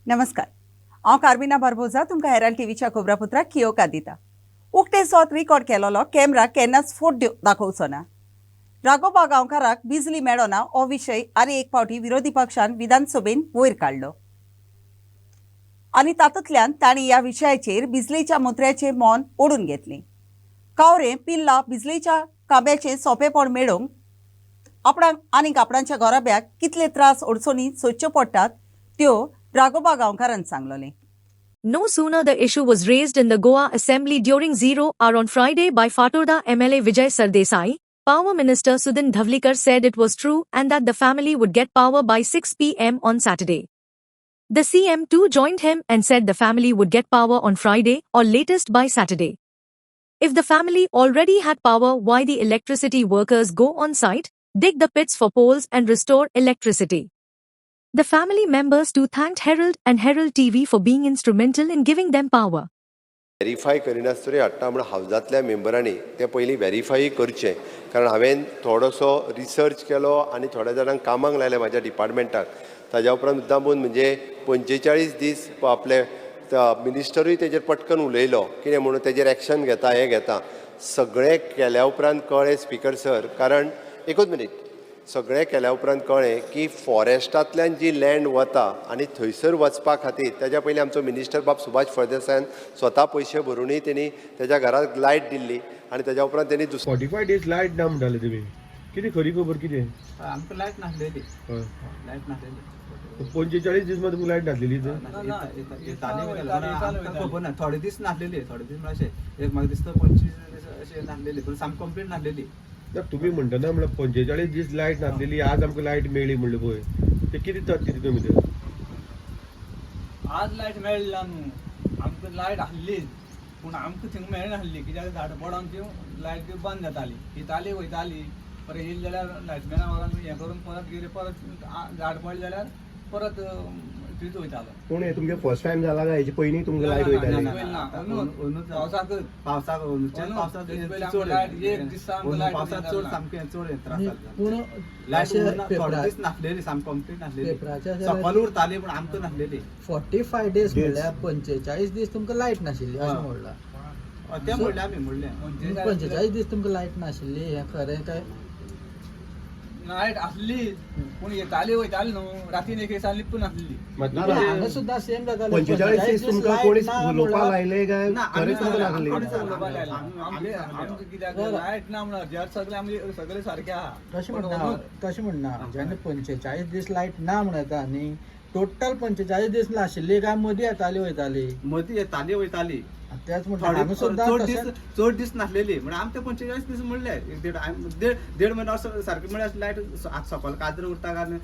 नमस्कार हांव कार्मिना बारबोजा तुमकां हेराल्ड टीव्हीच्या खबरापत्राक कियोका दिता. उक्ते सोत रिकॉर्ड केलोलो कॅमेरा केन्नाच फोट दाखोवचो ना. राघोबा गांवकाराक बिजली मेळना हो विशय आनी एक फावटी विरोधी पक्षान विधानसभेन वयर काडलो आनी तातूंतल्यान तांणी ह्या विशयाचेर बिजलीच्या मंत्र्याचें मौन ओडून घेतलें. कावरे पिल्ला बिजलीच्या खांब्याचें सोंपेपण मेळोवंक आपणाक आनीक आपणाच्या घोराब्याक कितले त्रास अडचणी सोंसच्यो पडटात त्यो Raghoba गांवकारान सांगलोलें. No sooner the issue was raised in the Goa Assembly during 0 hour on Friday by Fatorda MLA Vijay Sardesai, Power Minister Sudhin Dhavlikar said it was true and that the family would get power by 6 p.m. on Saturday. The CM too joined him and said the family would get power on Friday or latest by Saturday. If the family already had power, why the electricity workers go on site, dig the pits for poles and restore electricity? The family members too thanked Herald and Herald TV for being instrumental in giving them power. Verify करिनासतरी हाडटा म्हण हावजांतल्या मेंबरांनी ते पयलीं verify करचें, कारण हांवें थोडोसो research केलो आनी थोड्या जाणांक कामाक लायलें म्हाज्या डिपार्टमेंटाक. ताज्या उपरांत मुद्दामून म्हणजे 45 दीस आपले मिनिस्टरूय तेजेर पटकन उलयलो, कितें म्हणून तेजेर एक्शन घेता हें घेता. सगळें केल्या उपरांत कळ्ळें स्पिकर सर, कारण एकूच मिनीट, सगळें केल्या उपरांत कळ्ळें की फॉरेस्टांतल्यान जी लँड वता आनी थंयसर वचपा खातीर तेज्या पयलीं आमचो मिनिस्टर बाब सुभाष फळदेसायान स्वता पयशे भरुनूय तेणी तेज्या घराक लायट दिल्ली आनी तेज्या उपरांत तेणी 45 डेज लायट ना म्हणटाले तुमी. कितें खरी खबर कितें? आमकां लायट नासलेली. लायट नासलेली. 45 दीस तुमकां लायट नासलेली तर? खबर ना. थोडे दीस नासलेली, थोडे दीस अशें एक म्हाका दिसता 25 दीस अशें नासलेली, पूण सामकी कंप्लीट नासलेली. तुम्ही म्हणटना म्हणल्यार 45 दीस लायट नासलेली, आज आमकां लायट मेळ्ळी म्हणलें पळय, ते कितें कितें तुमी तर? आज लायट मेळ्ळी ना न्हू, आमकां लायट आसलीच, पूण आमकां थिंगा मेळनासली, कित्याक झाडां त्यो लायट त्यो बंद जाताली, येताली वयताली, परत येयली जाल्यार लायटमॅना वरान हें करून परत गेली, परत झाड पडलें जाल्यार परत थंयच वयतालो. पूण हे तुमगे फर्स्ट टायम जाला काय हेचे पयलीं तुमकां लायट वयताली? पावसाक चड सामकें चड त्रास जाता. लायट थोडे दीस नासलेली, सामकी कंप्लीट नासलेली, सकयल उरताली पूण आमकां नासलेली. 45 डेज म्हणल्यार 45 दीस तुमकां लायट नाशिल्ली अशें म्हणलां. तें म्हणलें आमी म्हणलें 45 दीस तुमकां लायट नाशिल्ली, हें खरें काय? लायट आसली पूण येताली वयताली न्हू, रातीन एक दिसा लिपून नासली. हांगा सुद्दां सेम जातालें. 45 दीस तुमकां कोणी उलोवपाक लायले काय ना, खरेंच तुमकां नासली? आमकां कित्याक लायट ना म्हणून जर सगळे आमचे सगळे सारके आहा. तशें म्हणना जेन्ना 45 दीस लायट ना म्हणून येता न्ही, टोटल 45 दीस नाशिल्ली काय मदीं येताली वयताली? मदीं येताली वयताली. तेच म्हणटा हांगा सुद्दां चड दीस नासलेली, म्हणून आमकां 45 दीस म्हणले. देड म्हयनो असो सारकें म्हळ्यार लायट सकयल काजर उरता काय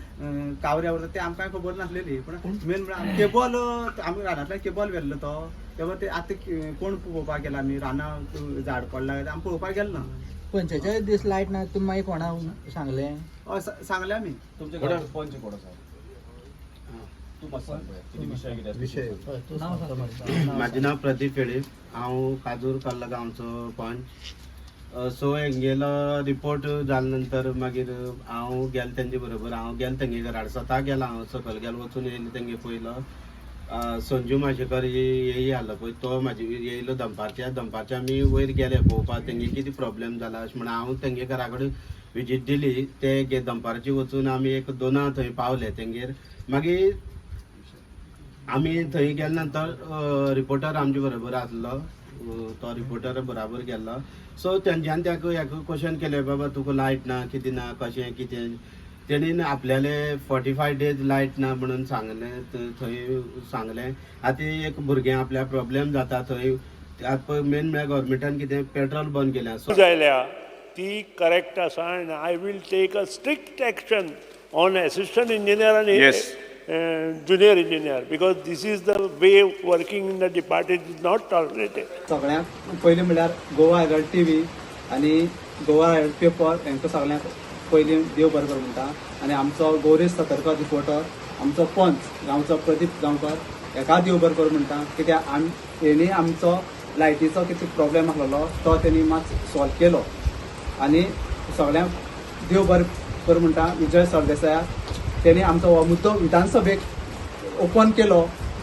कावऱ्या उरता ते आमकां खबर नासलेली. पूण मेन म्हळ्यार केबल, आमी रानांतल्यान केबल व्हेल्लो तो, तेव्हा ते आतां कोण पळोवपाक गेला, आमी रानां झाड पडला आमी पळोवपाक गेलो ना. 45 दीस लायट ना, तुमी मागीर कोणाक सांगलें? हय सांगलें आमी. म्हाजें नांव प्रदीप फेडे, हांव काजूर कल्ला गांवचो पंच. सो हेंगेलो रिपोर्ट जाले नंतर मागीर हांव गेलो तेंचे बरोबर. हांव गेलो तेंगे घरा स्वता गेलो, हांव सकयल गेलो, वचून येयलो तेंगे पयलो. संजू माशेकर येयी आसलो पळय, तो म्हाजे येयलो दनपारच्या आमी वयर गेले पळोवपाक तेंगे कितें प्रॉब्लेम जाला अशें म्हणून. हांव तेंगे घरा कडेन विजीट दिली. ते दनपारची वचून आमी एक 2 थंय पावले तेंगेर. मागीर आमी थंय गेले नंतर रिपोर्टर आमचे बरोबर आसलो, तो रिपोर्टर बरोबर गेल्लो. सो तेंच्यांनी ताका हेका क्वेश्चन केलें, बाबा तुका लायट ना, कितें ना, कशें कितें. तेणीन आपल्याले 45 डेज लायट ना म्हणून सांगलें, थंय सांगलें. आतां एक भुरग्यां आपल्या प्रॉब्लेम जाता थंय, आतां मेन म्हळ्यार गव्हर्मेंटान कितें पेट्रोल बंद केल्या. जायल्या ती करेक्ट आसा आनी I will take a strict action on assistant engineer आनी junior engineer, because this is the way working in the department is not tolerated. सगळ्यांक पयलीं म्हणल्यार गोवा हेराल्ड TV आनी गोवा हेराल्ड पेपर हांकां सगळ्यांक पयलीं देव बरें कर म्हणटा. आनी आमचो गौरीश सतरकर रिपोर्टर, आमचो पंच गांवचो प्रदीप गांवकर, हेका देव बरें कर म्हणटा. कित्याक हेणी आमचो लायटीचो कितें प्रॉब्लेम आसलेलो तो तेणी मात सॉल्व केलो. आनी सगळ्यांक देव बरें कर म्हणटा विजय सरदेसायाक. तेणी आमचो हो मुद्दो विधानसभेक ओपन केलो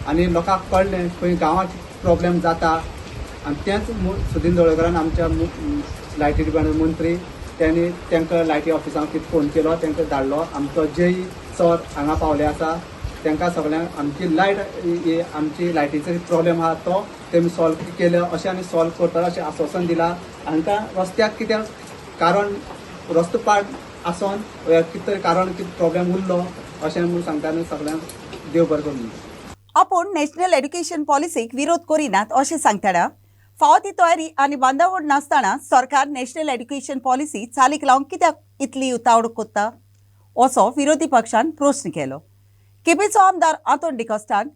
आनी लोकांक कळ्ळें खंय गांवांत प्रॉब्लेम जाता आनी तेंच सुदीन दवळकरान आमच्या लायटी डिपार्टमेंट मंत्री त्यांनी तांकां लायटी ऑफिसांक फोन केलो तांकां धाडलो आमचो जेई सर हांगा पावले आसा तांकां सगळ्यांक आमची लायट आमची लायटीचो प्रॉब्लेम आहा तो तेमी सॉल्व केलो अशें आमी सॉल्व करतलो अशें आश्वासन दिलां हांकां रस्त्याक कित्याक कारण रस्तो पाड आसोन कितें तरी कारण कितें प्रॉब्लेम उरलो अशें म्हूण सांगता आनी सगळ्यांक देव बरें करूं. आपूण नॅशनल एड्युकेशन पॉलिसीक विरोध करिनात अशें सांगतना फावो ती तयारी आनी बांदावळ नासतना सरकार नॅशनल एड्युकेशन पॉलिसी चालीक लावंक कित्याक इतली उतावळ कोत्ता असो विरोधी पक्षान प्रस्न केलो. केपेचो आमदार आंतोन डिकोस्टान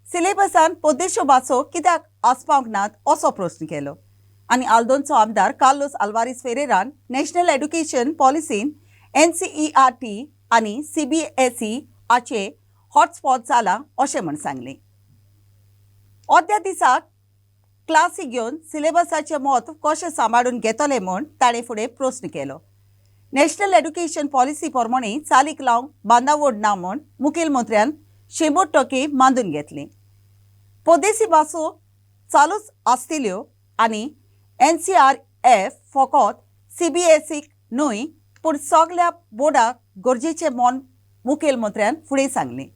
सिलेबसान पोद्देश्यो भासो कित्याक आसपावंक नात असो प्रस्न केलो आनी आल्दोनचो आमदार कार्लोस आल्वारीस फेरेरान नॅशनल एड्युकेशन पॉलिसीन NCERT आनी CBSE हाचे हॉटस्पॉट जाला अशें म्हण सांगलें. अर्द्या दिसाक क्लासी घेवन सिलेबसाचें म्हत्व कशें सांबाळून घेतले म्हूण ताणें फुडें प्रस्न केलो. नॅशनल एड्युकेशन पॉलिसी प्रमाणे चालीक लावंक बांदावळ ना म्हूण मुखेलमंत्र्यान 100% मानून घेतलें. पोदेसी भासो चालूच आसतल्यो आनी NCRF फकत CBSEक न्हय पूण सगळ्या बोर्डाक गरजेचें म्हूण मुखेलमंत्र्यान फुडें सांगलें.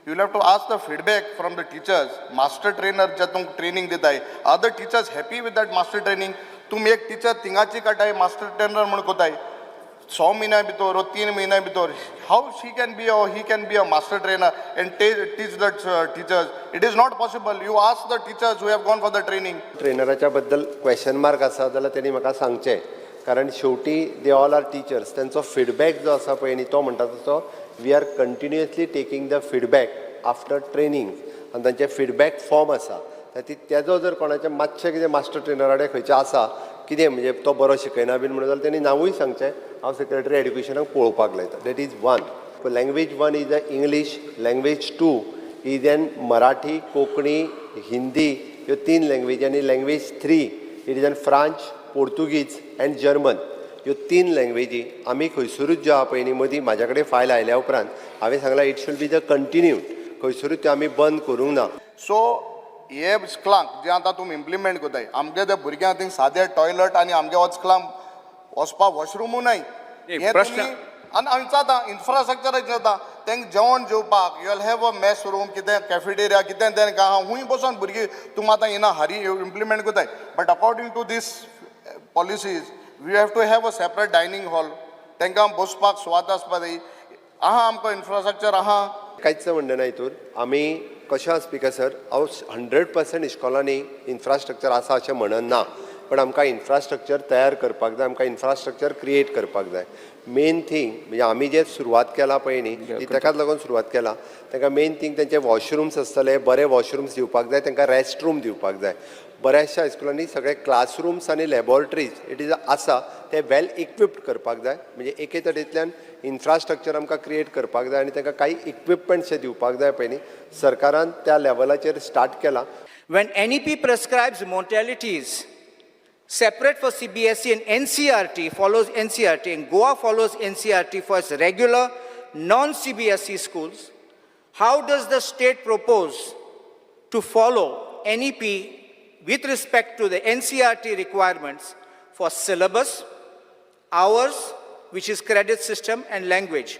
You will have to ask the feedback from the teachers. Master trainer जे तुमकां training दिताय, are the teachers happy with that master training? तुम एक टीचर थिंगाची काटाय मास्टर ट्रेनर म्हणून कोताय 6 महिन्या भितर or 3 महिन्या भितर how she can be or he can be a master trainer and teach the teachers? It is not possible. You ask the teachers who have gone for the training. ट्रेनराच्या बद्दल question mark आसा जाल्यार त्यांनी म्हाका सांगचें कारण शेवटी they all are teachers त्यांचो feedback जो आसा पळय न्ही तो म्हणटा तसो we are continuously taking the feedback after training आनी तांचे फीडबॅक फॉर्म आसा तेजो जर कोणाचें मातशें कितें मास्टर ट्रेनराडे खंयचें आसा कितें म्हणजे तो बरो शिकयना बीन म्हणून जाल्यार तेणी नांवूय सांगचें हांव सेक्रेटरी एड्युकेशनाक पळोवपाक लायता. That is one. Language 1 is the English, language 2 is an Marathi, Konkani, Hindi ह्यो 3 लँग्वेज आनी language 3 it is an French, Portuguese end German ह्यो 3 लँग्वेजी आमी खंयसरूच ज्यो आहा पळय न्ही मदीं म्हाज्या कडेन फायल आयल्या उपरांत हांवें सांगलां it should be the continued खंयसरूच त्यो आमी बंद करूंक ना. सो हे स्कलांक जे आतां तुमी इम्प्लिमेंट कोताय आमगे त्या भुरग्यांक थिंग सादें टॉयलेट आनी आमगे वचकलांक वचपाक वॉशरूमूय नाय आनी आमचो आतां इन्फ्रास्ट्रक्चर जाता तांकां जेवण जेवपाक you will have a mess room कितें कॅफेटेरिया कितें तांकां हूंय बसून भुरगीं तुमी आतां हिना हारी इम्प्लिमेंट कोताय but according to these policies we have to have a separate dining hall तांकां बसपाक सुवात आसपा जाय आहा आमकां इन्फ्रास्ट्रक्चर आहा कांयच म्हणना ना हितूर आमी कशें स्पिकर सर हांव 100% इस्कॉलांनी इन्फ्रास्ट्रक्चर आसा अशें म्हणन ना पण आमकां इन्फ्रास्ट्रक्चर तयार करपाक जाय आमकां इन्फ्रास्ट्रक्चर क्रिएट करपाक जाय. मेन थिंग म्हणजे आमी जे सुरवात केला पळय न्ही ती ताकाच लागून सुरवात केला तांकां मेन थिंग तेंचे वॉशरूम्स आसतले बरे वॉशरूम्स दिवपाक जाय तांकां रेस्ट रूम दिवपाक जाय. बऱ्याचशा हायस्कुलांनी सगळे क्लासरूम्स आनी लॅबॉरेटरीज इट इज आसा ते वेल इक्विप्ड करपाक जाय म्हणजे एके तरेंतल्यान इन्फ्रास्ट्रक्चर आमकां क्रिएट करपाक जाय आनी तांकां काही इक्विपमेंट्स दिवपाक जाय पळय न्ही सरकारान त्या लेवलाचेर स्टार्ट केला. When NEP prescribes modalities separate for CBSE and NCERT follows NCERT and Goa follows NCERT for its regular non-CBSE schools, how does the state propose to follow NEP with respect to the NCERT requirements for syllabus, hours, which is credit system, and language?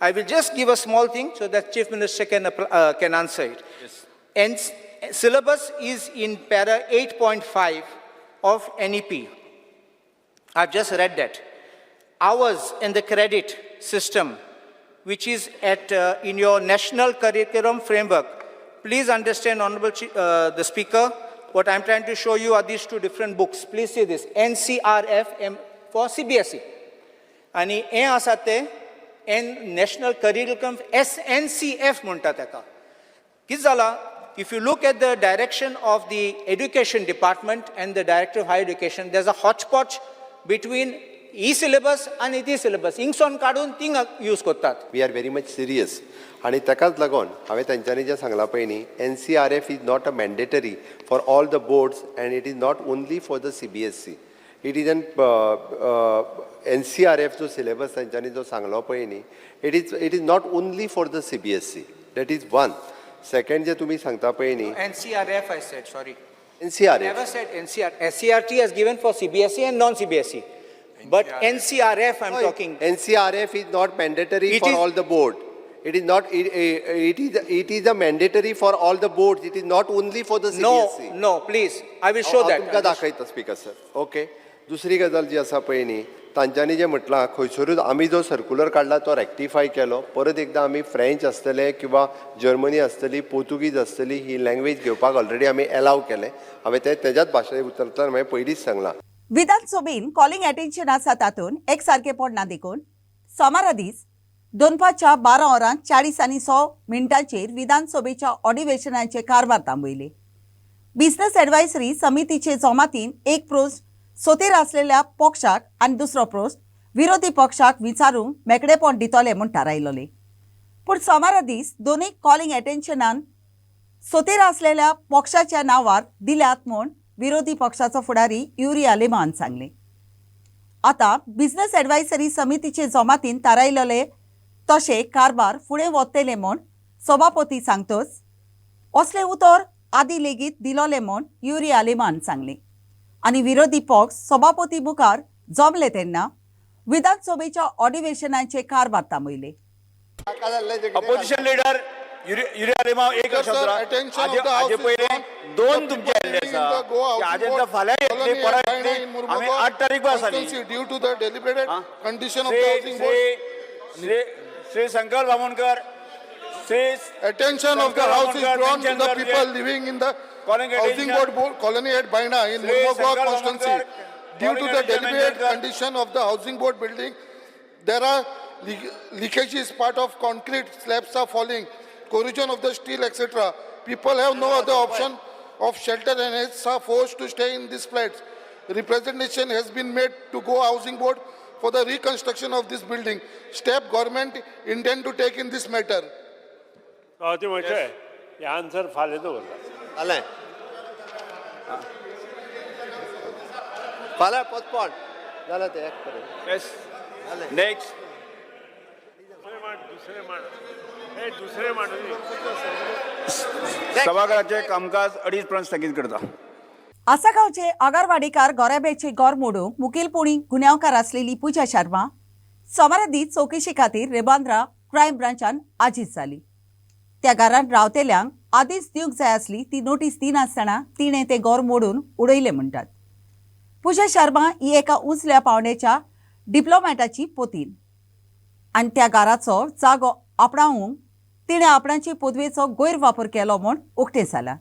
I will just give a small thing so that Chief Minister can answer it. Yes. And syllabus is in para 8.5 of NEP. I've just read that. Hours in the credit system, which is at in your national curriculum framework. Please understand, Honorable the Speaker, what I'm trying to show you are these two different books. Please see this. NCRF for CBSE. आणि हे आसा ते national curriculum SNCF म्हणटा ताका. कितें जाला if you look at the direction of the education department and the director of higher education there's a hodgepodge between e-syllabus and e-syllabus हिंगसोन काडून थिंग यूज करतात. We are very much serious आणि ताकाच लागून हांवें तांच्यांनी जें सांगलां पळय न्ही NCRF is not a mandatory for all the boards end it is not only for the CBSE. It is an NCRF जो सिलेबस तांच्यांनी जो सांगलो पळय न्ही it is not only for the CBSE. That is one. Second जे तुम्ही सांगता पळय न्ही NCRF I said, sorry. NCRF. Never said NCR. SCRT is given for CBSE and non-CBSE. But NCRF I'm talking. NCRF is not mandatory It for is- all the board. It is not. It is a mandatory for all the boards. It is not only for the CBSE. No, please. I will show that. तुमकां दाखयता speaker sir. Okay. दुसरी गजाल जी आसा पळय न्ही तांच्यांनी जे म्हटलां खंयसरूच आमी जो सर्क्युलर काडला तो रेक्टिफाय केलो. परत एकदां आमी फ्रेंच आसतले किंवा जर्मनी आसतली पोर्तुगीज आसतली ही लँग्वेज घेवपाक ऑलरेडी आमी एलाव केले. हांवें तेच्याच भाशेन उतरताना हांवें पयलींच सांगलां. विधानसभेन कॉलिंग अटेन्शन आसा तातूंत एक सारखे पडना देखून सोमारा दीस 12:40 विधानसभेच्या अधिवेशनाचे कारभार थांबयले. बिझनेस एडवायझरी समितीचे जमातीन एक पोस्ट सोतेर आसलेल्या पक्षाक आनी दुसरो पोस्ट विरोधी पक्षाक विचारूंक मेकळेपण दितले म्हूण थारायलोले. पूण सोमारा दीस दोनूय कॉलिंग अटेन्शनान सोतेर आसलेल्या पक्षाच्या नांवार दिल्यात म्हूण विरोधी पक्षाचो फुडारी युरी आलेमान सांगले. आतां बिझनेस एडवायझरी समितीचे जमातीन थारायलेले तशे कारभार फुडें वतले म्हूण सभापती सांगतोच असले उतर आदी लेगीत दिलोले म्हूण युरी आलेमान सांगले. आनी विरोधी पक्ष सभापती मुखार जमले तेन्ना विधानसभेच्या अधिवेशनाचे कारभार थांबयले. अपोजिशन लीडर युरी आलेमा एक हाजे पयले दोन तुमचे आयल्ले आसा हाजे फाल्यां येतली परत येतली आमी 8 तारीख आसा due to the deliberated condition of the housing board Shri Shankar Bamankar attention of the house is drawn to the people living in the housing board colony at Baina in Murmugao constituency. Due to the deliberate condition of the housing board building, there are leakages, part of concrete slabs are falling, corrosion of the steel, etc. People have no other option of shelter and hence are forced to stay in these flats. Representation has been made to Goa Housing Board for the reconstruction of this building. Step government intend to take in this matter. ते म्हणजे हे answer फाल्यां दवरला. जालें. फाल्यां postpone जालें तें एक करून. यस नेक्स्ट दुसरे मांड सभागृहाचे कामकाज 2:30 पर्यंत स्थगीत करता. आसागावचे आगारवाडीकार गोरेबेचे घर मोडूंक मुखेलपणी गुन्यांवकार आसलेली पूजा शर्मा सोमारा दीस चवकशी खातीर रेबांद्रा क्रायम ब्रांचान आजीज जाली. त्या घरांत रावतेल्यांक आदींच दिवंक जाय आसली ती नोटीस दिनासतना तिणें तें घर मोडून उडयलें म्हणटात. पूजा शर्मा ही एका उंचल्या पावंड्याच्या डिप्लोमॅटाची पोतीन आनी त्या घराचो जागो आपणावंक तिणें आपणाची पदवेचो गैरवापर केलो म्हूण उक्तें जालां.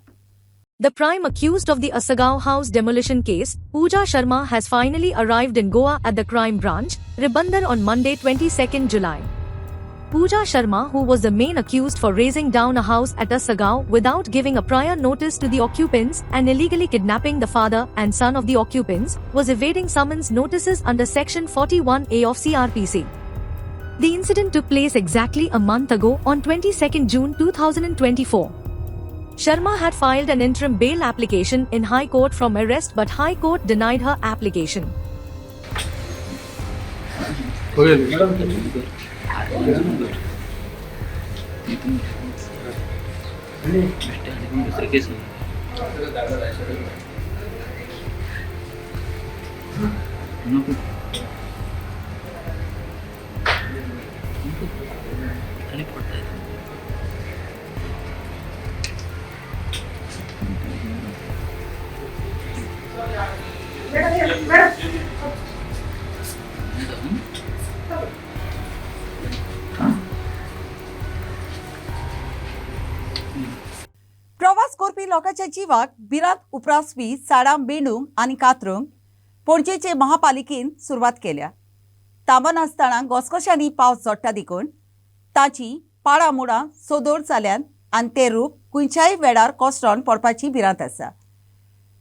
The prime accused of the Asagaon house demolition case, Pooja Sharma, has finally arrived in Goa at the crime branch, Ribandar, on Monday, 22nd July. Pooja Sharma, who was the main accused for razing down a house at Asagaon without giving a prior notice to the occupants and illegally kidnapping the father and son of the occupants, was evading summons notices under Section 41A of CRPC. The incident took place exactly a month ago on 22nd June 2024. Sharma had filed an interim bail application in High Court from arrest, but High Court denied her application. प्रवास करपी लोकांच्या जिवाक भिरांत उप्रासपी साडां बेंडूंक आनी कातरूंक पणजेचे महापालिकेन सुरवात केल्या. तांबो नासतना घसघश्यांनी पावस झडटा देखून ताची पाडामुडां सोदोड जाल्यान आनी तें रूप खंयच्याय वेळार कोसळोन पडपाची भिरांत आसा.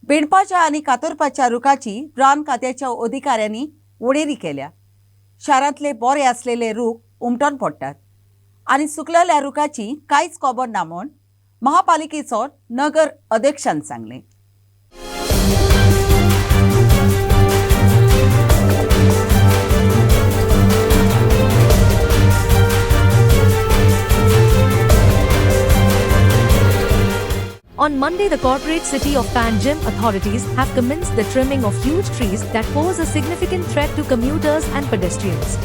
बेंडपाच्या आनी कातरपाच्या रुखाची रान खात्याच्या अधिकाऱ्यांनी वळेरी केल्या. शारांतले बरे आसलेले रूख उमटोन पडटात आनी सुकलेल्या रुखाची कांयच खबर ना म्हूण महापालिकेचो नगर अध्यक्षान सांगलें. On Monday, the corporate city of Panjim authorities have commenced the trimming of huge trees that pose a significant threat to commuters and pedestrians.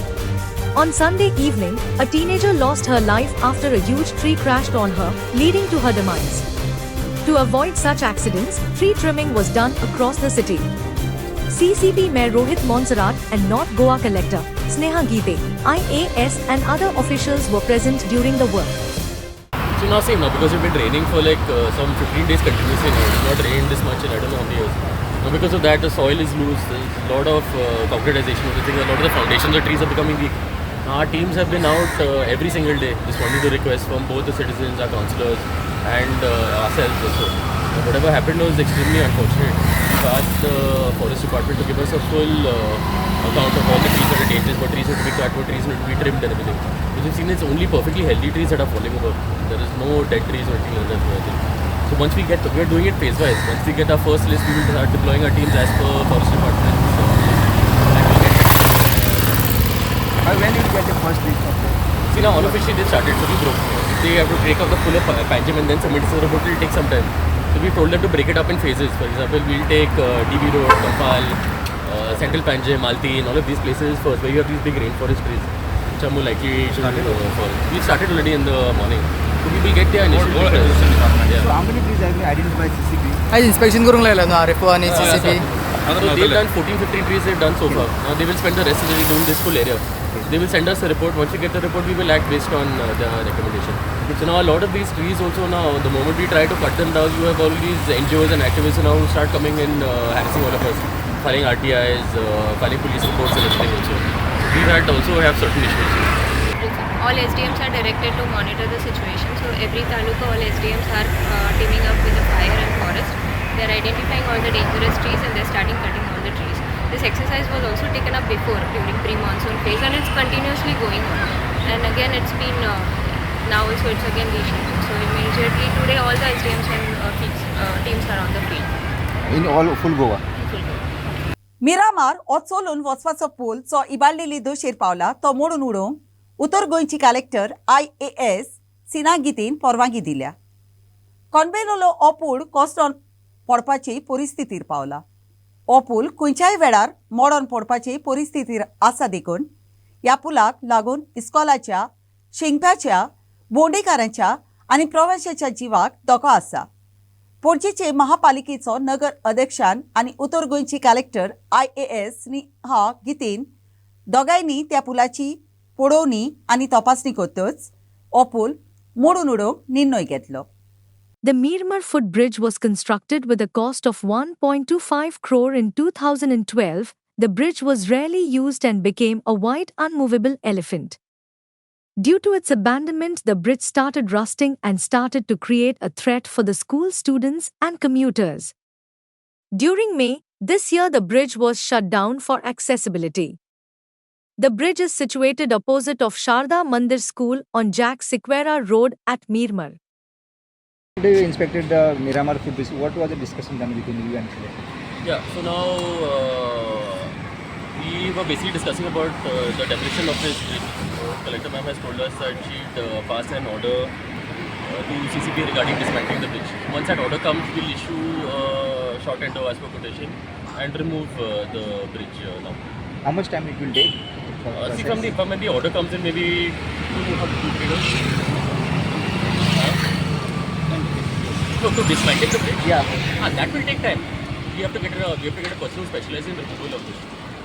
On Sunday evening, a teenager lost her life after a huge tree crashed on her, leading to her demise. To avoid such accidents, tree trimming was done across the city. CCP Mayor Rohit Monserrat and North Goa Collector Sneha Geete, IAS and other officials were present during the work. So now same now because it's been raining for like some 15 days continuously now. It's not rained this much in I don't know how many years. Now because of that the soil is loose, there's a lot of concretization of the thing, a lot of the foundations of trees are becoming weak. Our teams have been out every single day responding to requests from both the citizens, our councillors and ourselves also. Whatever happened was extremely unfortunate. We asked the forest department to give us a full account of all the trees that are dangerous, what trees have to be cut, what trees have to be trimmed and everything. As you've seen, it's only perfectly healthy trees that are falling over. There is no dead trees or anything like that. So once we are doing it phase wise. Once we get our first list, we will start deploying our teams as per forest department. When did you get the first list of them? See now unofficially they started, so we broke. They have to break up the full of Panjim and then submit it to the report. It will take some time. So we told them to break it up in phases. For example, we'll take DB Road, Kampal, Central Panjim, Malti, and all of these places first, where you have these big rainforest trees, which are more likely to fall. We started already in the morning. So we will get their initial request. So how many trees have been identified CCP? आज inspection करून लागला ना RFO आणि CCP. So they've done 14-15 trees they've done so far. Now they will spend the rest of the day doing this full area. They will send us a report. Once we get the report, we will act based on the recommendation. So now a lot of these trees also now, the moment we try to cut them down, you have all these NGOs and activists now who start coming in harassing all of us, filing RTIs, filing police reports and everything also. We had also have certain issues. All SDMs are directed to monitor the situation. So every taluka, all SDMs are teaming up with the fire and forest. They are identifying all the dangerous trees and they are starting cutting all the trees. This exercise was also taken up before during pre-monsoon phase and it's continuously going on. And again it's been now also it's again rescheduled. So immediately today all the SDMs and teams are on the field. In all full Goa? Miramar हो चलून वचपाचो पूल जो इबाळलेली दोशेर पावला तो मोडून उडोवंक उत्तर गोंयची कलेक्टर IAS सिना गितेन परवानगी दिल्या. कॉन्वेलोलो हो पूल कोसळोन पडपाची परिस्थितीर पावला. हो पूल खंयच्याय वेळार मोडोन पडपाची परिस्थितीर आसा देखून ह्या पुलाक लागून इस्कॉलाच्या, शिंगप्याच्या, बोंडेकारांच्या आनी प्रवाशांच्या जिवाक धोको आसा. पणजेचे महापालिकेचो नगर अध्यक्षान आनी उत्तर गोंयची कलेक्टर IAS स्नेहा गितेन दोगांयनी त्या पुलाची पळोवणी आनी तपासणी करतच हो पूल मोडून उडोवंक निर्णय घेतलो. The Mirmar footbridge was constructed with a cost of 1.25 crore in 2012. The bridge was rarely used and became a white unmovable elephant. Due to its abandonment, the bridge started rusting and started to create a threat for the school students and commuters. During May this year, the bridge was shut down for accessibility. The bridge is situated opposite of Sharda Mandir School on Jack Sequeira Road at Mirmar. You inspected the Miramar footbridge. What was the discussion done between you and Philip? Yeah, so now we were basically discussing about the demolition of this bridge. Collector ma'am has told us that she'd pass an order to CCP regarding dismantling the bridge. Once that order comes, we'll issue a short tender as per quotation and remove the bridge now. How much time it will take? See, from when the order comes in, maybe 2-3 days. To dismantle the bridge? Yeah. That will take time. We have to get a person who specializes in removal of this.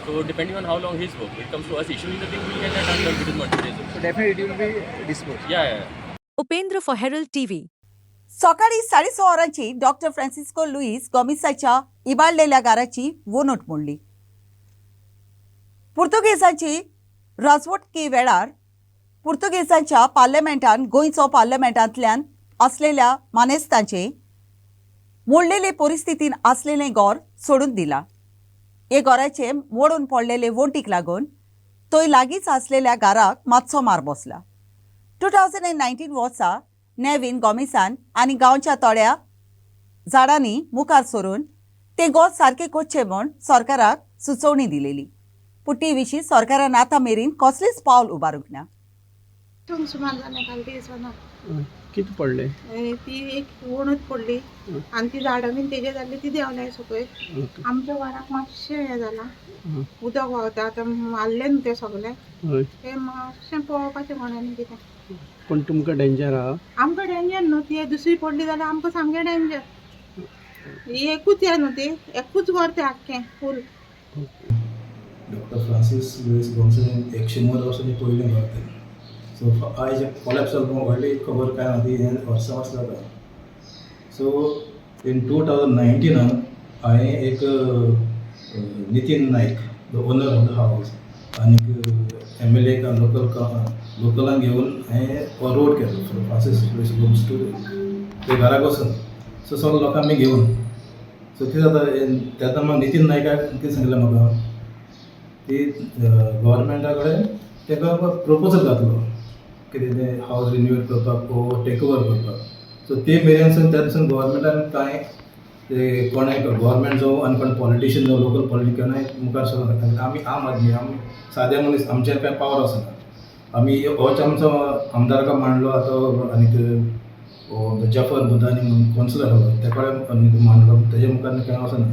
So depending on how long his work, when it comes to us issuing the thing, we'll get that done within 1-2 days. So definitely it will be disposed. Yeah. Upendra for Herald TV. सकाळी 6:30 वरांची doctor Francisco Lewis गोमिसाच्या इबाळलेल्या घराची वणूट मोडली. पुर्तुगेजांची राजवटके वेळार पुर्तुगेजांच्या पार्लमेंटान गोंयचो पार्लमेंटांतल्यान असलेल्या मानेस्तांचे मोडलेले परिस्थितीन असलेले घर सोडून दिला. हे घराचे मोडून पडलेले वणटीक लागून थंय लागींच असलेल्या घराक मातसो मार बसला. 2019 वर्सा नेवीन गोमिसान आनी गांवच्या थोड्या झाडांनी मुखार सरून ते घर सारके करचे म्हूण सरकाराक सुचोवणी दिलेली. पूण ते विशीं सरकारान आतां मेरेन कसलेंच पावल उबारूंक ना. किती पडले? ती एक वणूच पडली आणि ती झाडां बीन तेजे जाल्ली ती देंवल्या सकयल. आमच्या घराक मातशें हें जालां, उदक व्हांवता आतां मारले न्हू ते सगळे. ते मातशें पळोवपाचें कोणानी कितें. पण तुमकां डेंजर आहा? आमकां डेंजर न्हू, ती दुसरी पडली जाल्यार आमकां सामकें डेंजर. ही एकूच हें न्हू ती, एकूच घर तें आख्खें फूल. डॉक्टर फ्रांसीस लुईस गॉन्सलेन 100 वर्सांनी पयलीं घडलें. सो आयज कॉलेप्स जालो व्हडली खबर काय ना ती वर्सां वर्सां जाता. सो इन 2019 हांवें एक Nitin Naik the owner of the house आनीक MLA लोकलांक घेवन हांवें हो रोड केलो फ्रॉम फ्रांसीस लुईस गॉन्स टू ते घराक वचून. सो सगळे लोकांक आमी घेवन सो कितें जाता तेन्ना म्हाका नितीन नायकाक कितें सांगलें म्हाका की गव्हर्मेंटा कडेन ताका प्रपोजल घातलो कितें तें हावस रिन्यूवेट करपाक वो टेक ओवर करपाक. सो ते मेरेनसून त्या दिसून गव्हर्मेंटान कांय ते कोणाय गव्हर्मेंट जावं आनी कोण पॉलिटिशियन जावं लोकल पॉलिटिकनाय मुखार सरून आमी आम आदमी आमी सादे मनीस आमचेर कांय पावर आसना. आमी होच आमचो आमदारका मांडलो आतां आनीक जफर बुधानी म्हणून कॉन्सलर आसलो ते कडेन मांडलो तेजे मुखार कांय वचना.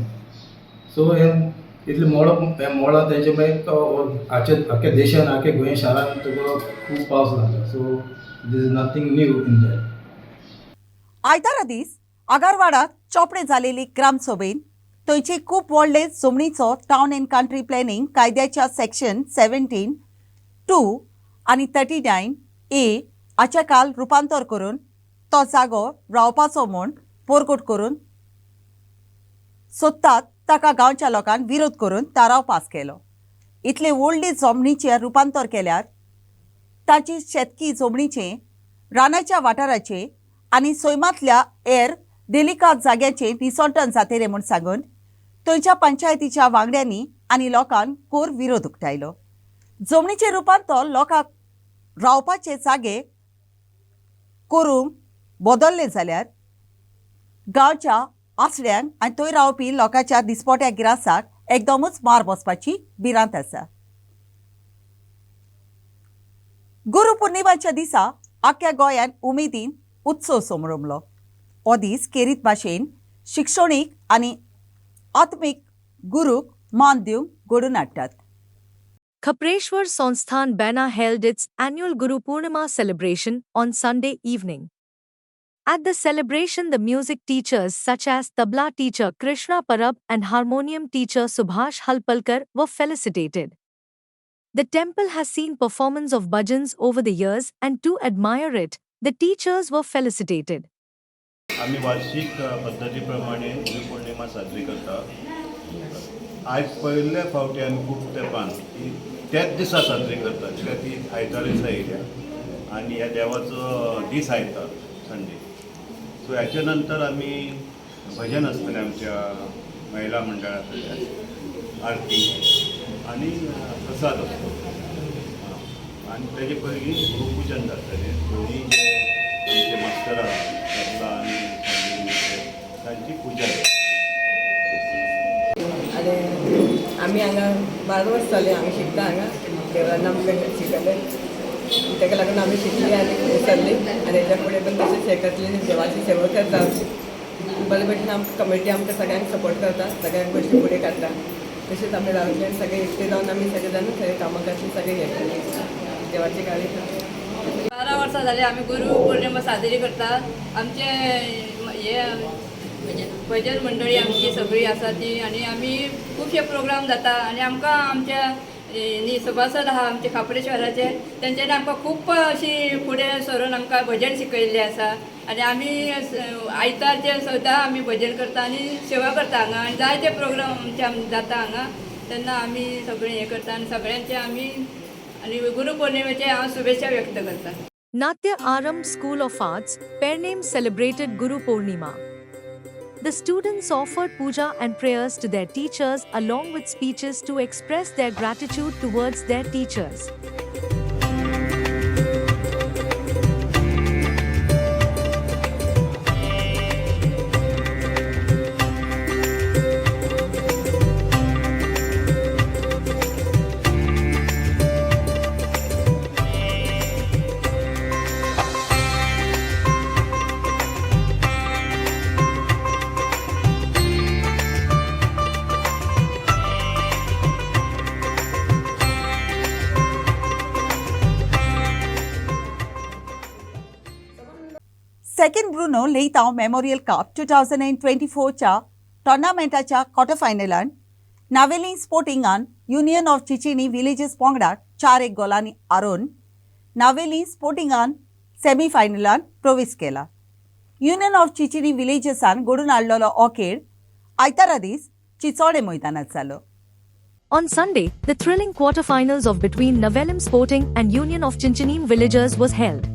सो हें इतलें मोडा तेजे मागीर आख्या देशान आख्या गोंय शारान तुका खूब पावस लागला. So this is nothing new in that. आयतारा दीस आगारवाडात चोपडे जालेली ग्रामसभेन थंयचे खूब व्हडले जमनीचो टावन एंड कंट्री प्लॅनिंग कायद्याच्या सेक्शन 17(2) आनी 39(a) हाचे काल रुपांतर करून तो जागो रावपाचो म्हूण पोरगोट करून सोदतात ताका गांवच्या लोकांन विरोध करून थाराव पास केलो. इतले व्हडली जमनीचें रुपांतर केल्यार ताची शेतकी जमनीचें रानाच्या वाठाराचें आनी सैमांतल्या हेर देलिकात जाग्याचें निसंटन जातलें म्हूण सांगून थंयच्या पंचायतीच्या वांगड्यांनी आनी लोकांक कोर विरोध उक्तायलो. जमनीचें रुपांतर लोकांक रावपाचे जागे करूंक बदलले जाल्यार गांवच्या आसड्यांक आनी थंय रावपी लोकांच्या दिसपट्या गिरासाक एकदमूच मार बसपाची भिरांत आसा. गुरू पौर्णिमाच्या दिसा आख्या गोंयान उमेदीन उत्सव सोमरमलो. हो दीस खेरीत भाशेन शिक्षणीक आनी आत्मीक गुरूक मान दिवंक घडोवन हाडटात. Khapreshwar Sansthan Bana held its annual Guru Purnima celebration on Sunday evening. At the celebration, the music teachers such as tabla teacher Krishna Parab and harmonium teacher Subhash Halpalkar were felicitated. The temple has seen performance of bhajans over the years, and to admire it, the teachers were felicitated. आम्ही वार्षिक पद्धतीप्रमाणे गुरुपौर्णिमा साजरी करता. आज पयल्या फावटी आमी खूब तेंपान त्याच दिसा साजरी करतात कित्याक ती आयतार दिसा येयल्या आनी ह्या देवाचो दीस आयतार संडे. सो हेच्या नंतर आमी भजन आसतलें आमच्या महिला मंडळांतल्यान आरती आनी प्रसाद आसतो आनी तेजे पयलीं गुरुपुजन जातलें. दोनी जे आमचे मास्तर आसा आनी तांची पुजा जाता. आनी आमी हांगा 12 वर्स जालीं आमी शिकता हांगा देवळान आमकां शिकयलें ताका लागून आमी शिकली आनी विसरली आनी हेच्या फुडें पण तशेंच हें करतली देवाची सेवा करता आमची. बरे भशेन आमकां कमिटी आमकां सगळ्यांक सपोर्ट करता, सगळ्यांक गोश्टी फुडें काडटा. तशेंच आमी रावतले सगळे एकटे जावन आमी सगळे जाण सगळे कामां करतली सगळे हें करता देवाची गाळी. 12 वर्सां जाली आमी गुरू पौर्णिमा साजरी करता. आमचे हे भजन मंडळी आमची सगळी आसा ती आनी आमी खुबशे प्रोग्राम जाता आनी आमकां आमच्या सभासद आहा आमचे खापरेश्वराचे तेंच्यांनी आमकां खूब अशी फुडें सरून आमकां भजन शिकयल्लें आसा आनी आमी आयतारचे सुद्दां आमी भजन करता आनी सेवा करता हांगा आनी जायते प्रोग्राम आमचे जाता हांगा. तेन्ना आमी सगळें हें करता आनी सगळ्यांचे आमी आनी गुरू पौर्णिमेचे हांव शुभेच्छा व्यक्त करता. Natya Aram School of Arts, Pername celebrated Guru Purnima. The students offered puja and prayers to their teachers along with speeches to express their gratitude towards their teachers. Second Bruno Leitao memorial cup 2024च्या टोर्नामेंटाच्या quarter फायनलांत नावेली स्पोर्टिंगान union of Chinchinim villages पंगडाक 4-1 गोलांनी हारोवन नावेली स्पोर्टिंगान सेमीफायनलांत प्रवेश केला. Union of चिचिनी विलेजेसान घडून हाडलेलो हो खेळ आयतारा दीस चिचोडे मैदानात जालो. On Sunday, the thrilling quarter-finals of between Navelim Sporting and Union of Chinchinim Villagers was held.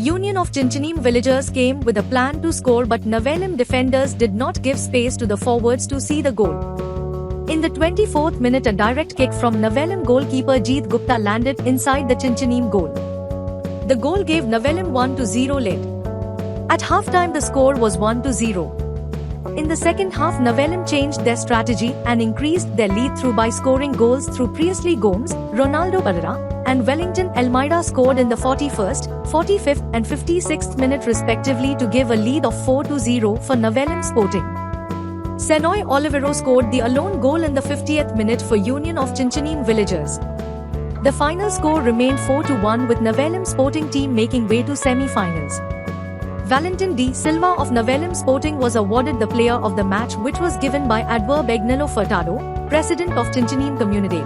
Union of Chinchinim Villagers came with a plan to score, but Navelim defenders did not give space to the forwards to see the goal. In the 24th minute, a direct kick from Navelim goalkeeper Jeet Gupta landed inside the Chinchinim goal. The goal gave Navelim 1-0 lead. At halftime, the score was 1-0. In the second half, Navelim changed their strategy and increased their lead by scoring goals through Priestley Gomes, Ronaldo Barrera, and Wellington Elmira scored in the 41st, 45th and 56th minute respectively to give a lead of 4-0 for Navelim Sporting. Senoy Olivero scored the alone goal in the 50th minute for Union of Chinchinim Villagers. The final score remained 4-1 with Navelim Sporting team making way to semi-finals. Valentin D. Silva of Navelim Sporting was awarded the player of the match, which was given by Adver Begnello Furtado, president of Chinchinim Community.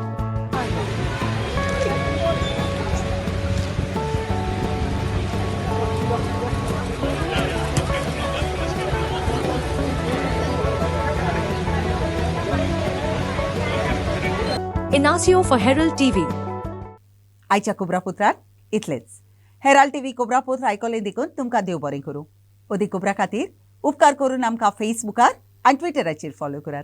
Inacio for Herald TV. आयच्या कोब्रापुत्रात इतलेच. Herald TV कोब्रापुत्र आयकोले देखून तुमकां देव बरें करूं. अदीक खबरां खातीर उपकार करून आमकां फेसबुकार आनी ट्विटराचेर फॉलो करात.